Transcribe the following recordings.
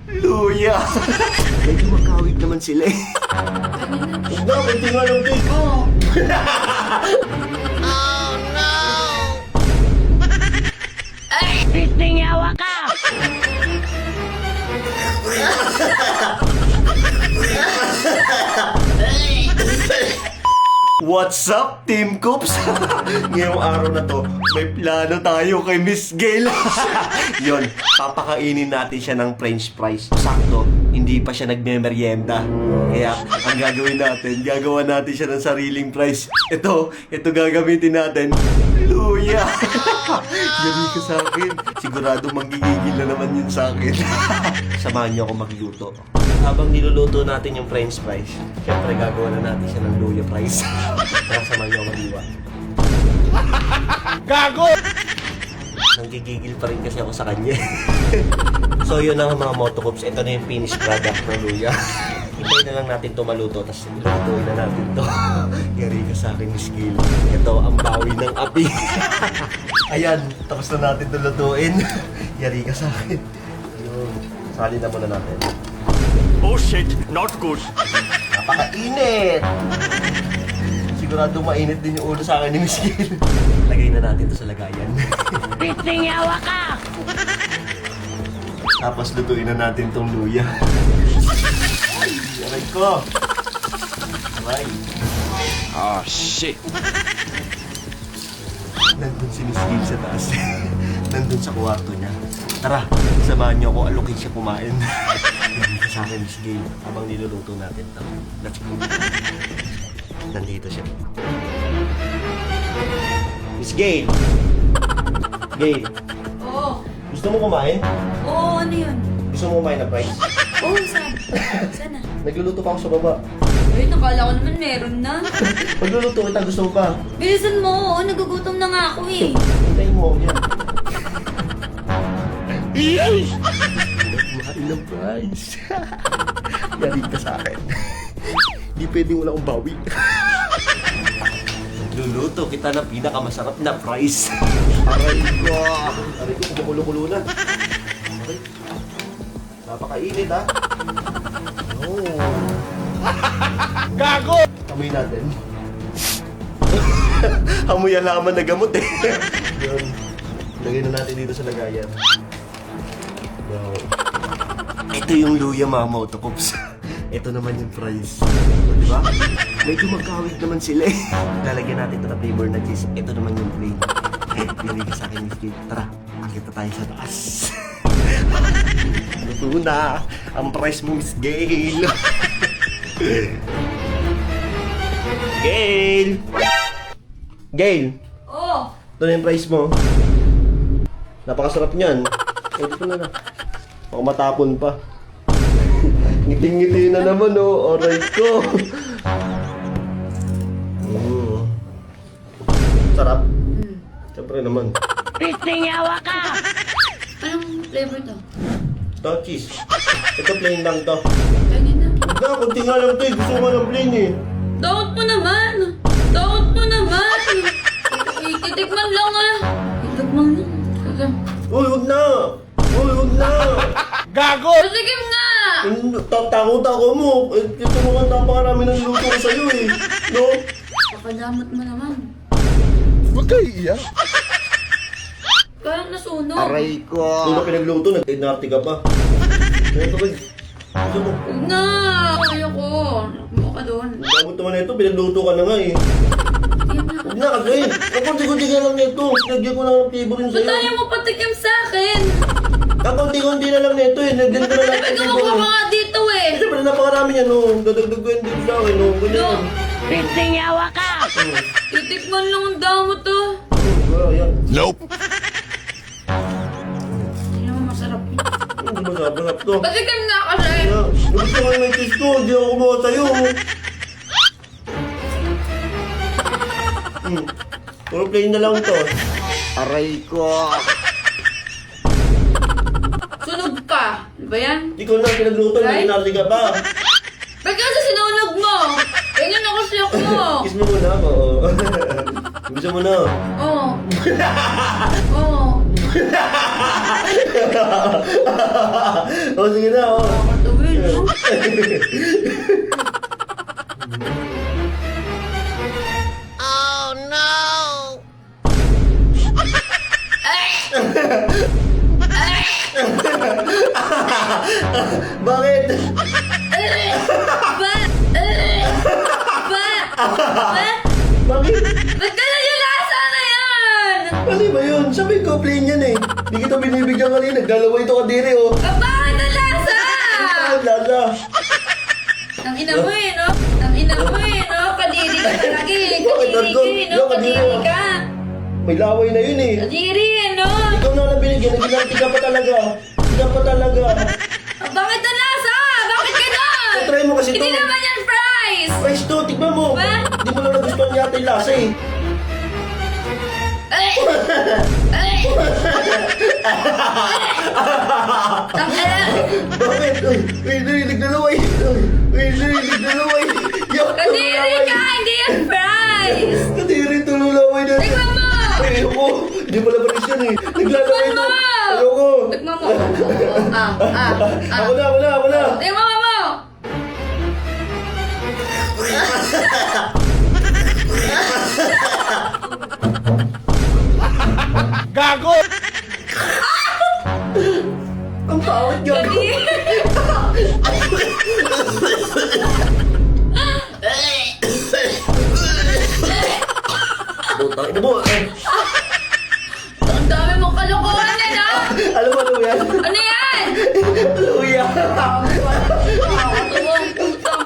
Luya! Medyo magkawig naman sila eh. Huwag na, kunti nga lang din. Oo. Pisting yawa ka! What's up, Team Coops? Ngayong araw na to, may plano tayo kay Miss Gail. Yon, papakainin natin siya ng french fries. Sakto, hindi pa siya nagme-merienda. Kaya, ang gagawin natin, gagawa natin siya ng sariling fries. Ito gagamitin natin. Luya! Yabi ka sa akin. Sigurado manggigigil na naman yun sa akin. Samahan niyo ako magluto. Habang niluluto natin yung french fries, syempre gagawa na natin siya ng luya fries. Kaya samahan niyo ako mag-iwa. Gago! Nanggigigil pa rin kasi ako sa kanya. So yun ang mga motocops. Ito na yung finished product ng luya. Hintayin na lang natin ito maluto, tapos lutuin na natin ito. Yari ka sa akin, Miss Gail. Ito ang bawi ng api. Ayan, tapos na natin ito lutuin. Yari ka sa akin. Ayun, sali na muna natin. Oh shit, not good. Napakainit! Sigurado mainit din yung ulo sa akin ni Miss Gail. Lagay na natin ito sa lagayan. Pisting yawa ka! Tapos lutuin na natin tong luya. Aray ko! Aray! Oh shit. Nandun si Miss Gail sa taas. Nandun sa kwarto niya. Tara, samahan niyo ako, alokin siya kumain. Nandito sa akin, Miss Gail, habang niluluto natin ito. Let's go. Nandito siya. Miss Gail! Gail, Oo. gusto mo kumain? Oo, ano yun? Gusto mo kumain na fries? Oo, saan? Sana? Nagluluto pa ako sa baba. Ay, nakala ko naman meron na. Magluluto kita, gusto mo pa? Bilisan mo, oo, nagugutom na nga ako eh. Hintayin mo ako dyan. Yes! Kumain ng fries. Yari ka sa akin. Di pwedeng wala akong bawi. Nagluluto kita ng pinakamasarap na fries. Aray ko! Aray ko, kumukulo-kulo na. Aray. Napakainit ha. Oh. Gago! Amoy natin. Amoy alaman na gamot eh. Yun. Lagay na natin dito sa lagayan. Wow. Ito yung luya mga motocops. Ito naman yung fries. O, diba? Medyo magkawig naman sila eh. Lalagyan natin ito na flavor na cheese. Ito naman yung plain. Pili ka sa akin, Miss Gail. Tara, akita tayo sa taas. Luto na ang fries mo, Miss Gail. Gail! Gail! Oo. Ito na yung fries mo. Napakasarap niyan. Ito na na. Baka matapon pa. Ngiting-ngiti na naman, oh. Aray ko. Sarap. Siyempre naman. Pisting yawa ka! Anong flavor to? Ito, cheese. Ito, plain lang to. Ganyan na. Huwag na, kunti nga lang to eh. Gusto mo ng plain eh. Daot mo naman. Daot mo naman. Titikman lang ah. Titikman lang. Sige. Uy, huwag na. Uy, huwag na. Gago! Sige nga. Tako mo. Ito mo nga napakarami ng luto ko sa'yo eh. No? Papadamot mo naman. Huwag kayo iiyak. Parang nasunog. ko. Nung na pinagluto, nag-dinarte ka pa. Ito ba? Gusto mo? Huwag na. Ayoko. Nakmo ka doon. Gamot naman na ito, pinagluto ka na nga eh. Huwag na kasi. Kakunti-kunti ka lang nito. Nagyan ko na ng flavor yun Ba't sa'yo. ayaw mo patikim sa akin? Kakunti-kunti na lang nito eh. Nagyan ko na lang Sabi ng ko flavor. ka nga dito eh. Siyempre, napakarami niya no. Dadagdag ko yung dito sa akin no. Ganyan. Pisting yawa ka! Titikman lang ang damo to. Wala yan. Nope. Hindi naman masarap. Hindi masarap to. Patikim nga kasi. Gusto ko yung may cheese ko. Hindi ako kumuha sa'yo. Puro plain na lang to. Aray ko. Sunog ka. Di ba yan? Hindi ko na pinagluto. Right? Nag-dinarte ka pa. Ba't kasi sinunog mo? Ganyan ako siya mo. Kiss mo muna ako. Gusto mo na. Oo. Oo. O, sige na, o. Tawin, no? Bakit? Ba? Ba? Ba? Bakit? Ba't ganun yung lasa na yan? Ano ba yun? Sabi ko, plain yan eh. Hindi kita binibigyan kanina. Nagdalawa ito kadiri, oh. Bakit ang lasa? Ah, lala. Ang ina mo eh, no? Ang ina mo eh, no? Kadiri ka talaga eh. Kadiri ka eh, no? Kadiri ka. May laway na yun eh. Kadiri eh, no? Ikaw na lang binigyan. Naginanti ka pa talaga. Hindi pa talaga. Bakit ang lasa? Bakit ganun? Try mo kasi Hindi to. naman yan fries! Price to, tignan mo. Ba? Hindi mo lang nagustuhan yata yung lasa eh. Ay! Ay! Tangina! Bakit? Uy, narinig na laway. Uy, narinig na laway. Yo, Kadiri ka! Hindi yan fries! Kadiri, tululaway na. Tignan mo! Ay, ayoko. Hindi pala paris yan eh. Naglalaway Tignan ito. mo! Ayoko. Tignan mo! Ah. Ako na. Tignan mo! Gago! Ang pawit yun. Kadiri! Butang ina mo. Ang dami mong kalokohan eh, no? Alam mo ano yan? Ano yan? Luya. Nakakatuwang putang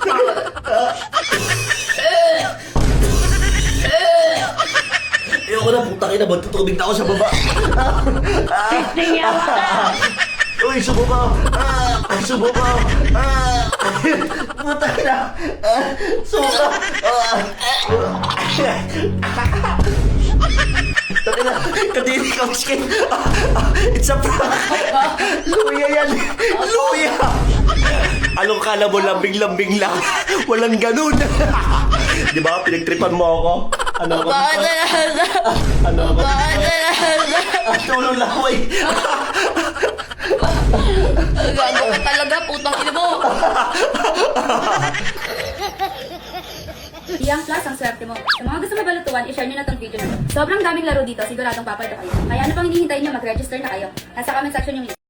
Ayoko na, putang ina. Magtutubig na ako sa baba. Pisting yawa ka. Uy, subukaw. Subukaw. Putang ina. Subukaw. Tangina, kadiri ka, skin. It's a prank. Luya yan. Luya. Anong kala mo, lambing-lambing lang? Walang ganun. Di ba, pinagtripan mo ako? Ano ako? Bakit ang lasa? Ano ako? Bakit ang lasa? Tulong laway. Gago ka talaga, putang ina mo. Yang Plus, ang swerte mo. Sa mga gusto mabalutuan, i-share nyo na tong video na to. Sobrang daming laro dito, siguradong papaldo kayo. Kaya ano pang hinihintay nyo, mag-register na kayo. Nasa comment section yung link.